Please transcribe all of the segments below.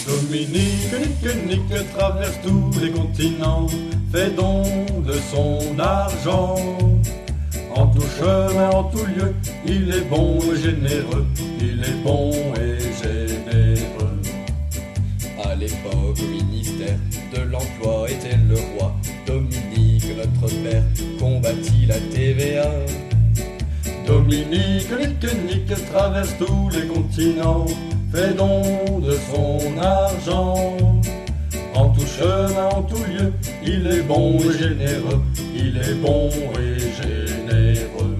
Dominique, Nique traverse tous les continents, fait don de son argent. En tout chemin, en tout lieu, il est bon et généreux, il est bon et généreux. À l'époque, au ministère de l'Emploi était le roi. Dominique, notre père, combattit la TVA. Dominique, Nique traverse tous les continents, fait don de son argent. En tout chemin, en tout lieu, il est bon et généreux, il est bon et généreux.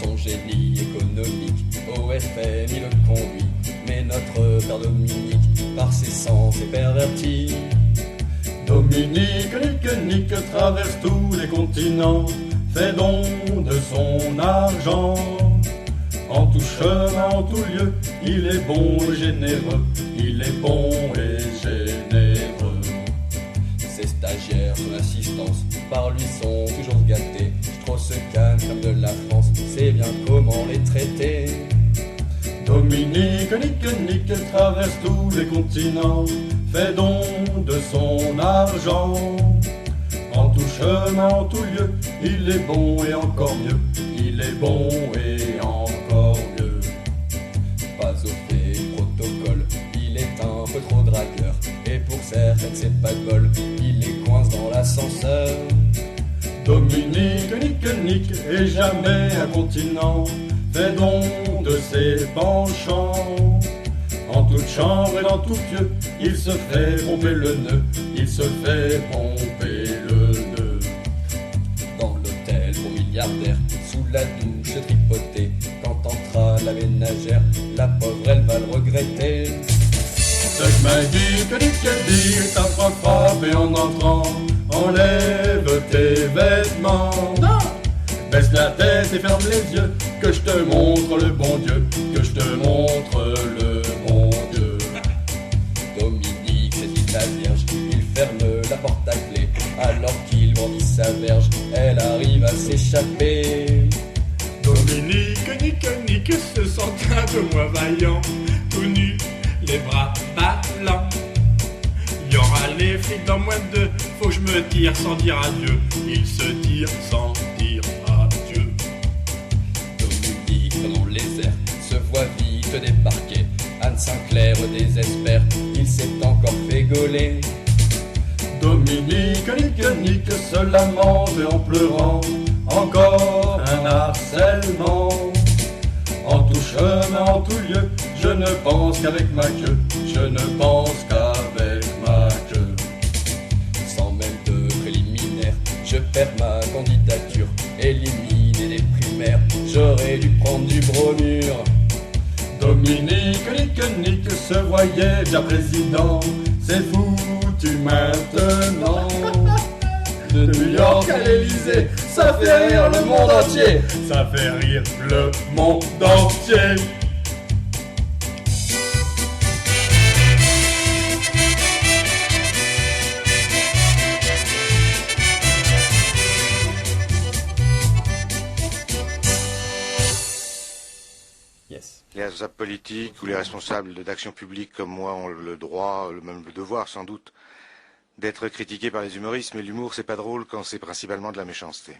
Son génie économique, au FM il le conduit. Mais notre père Dominique, par ses sens est perverti. Dominique, Nique traverse tous les continents, fait don de son argent. En tout chemin, en tout lieu, il est bon et généreux, il est bon et généreux. Ses stagiaires, son assistance, par lui sont toujours gâtés. Strauss-Kahn, comme de la France, sait bien comment les traiter. Dominique, Nique traverse tous les continents, fait don de son argent. En tout chemin, en tout lieu, il est bon et encore mieux, il est bon et encore mieux. Pas au fait protocole, il est un peu trop dragueur. Et pour certaines c'est pas de bol, il les coince dans l'ascenseur. Dominique, Nique et jamais incontinent, fait don de ses penchants. En toute chambre et dans tout pieu, il se fait pomper le nœud, il se fait pomper le nœud. Dans l'hôtel pour milliardaires, sous la douche tripotée, quand entra la ménagère, la pauvre elle va le regretter. Ce que m'a dit, que dit, ta frappe et en entrant, enlève tes vêtements. Non! Baisse la tête et ferme les yeux, que je te montre le bon Dieu, que je te montre le bon Dieu. Dominique saisit la Vierge, il ferme la porte à clé, alors qu'il brandit sa verge, elle arrive à s'échapper. Dominique, Nique se sent un peu moins vaillant, tout nu, les bras ballants. Y aura les flics dans moins de deux, faut que je me tire sans dire adieu. Il se tire sans dire adieu. Dominique, prenant les airs, se voit vite débarquer. Anne Sinclair désespère, il s'est encore fait gauler. Dominique, Nique se lamente en pleurant, encore un harcèlement. En tout chemin, en tout lieu, je ne pense qu'avec ma queue, je ne pense qu'avec ma queue. Sans même de préliminaire, je perds ma candidature, éliminer les primaires, j'aurais dû prendre du bromure. Dominique, Nique se voyait déjà président, c'est foutu maintenant. De New York à l'Elysée, ça fait rire le monde entier, ça fait rire le monde entier. Yes. Les responsables politiques ou les responsables d'action publique comme moi ont le droit, même le devoir sans doute, d'être critiqués par les humoristes, mais l'humour c'est pas drôle quand c'est principalement de la méchanceté.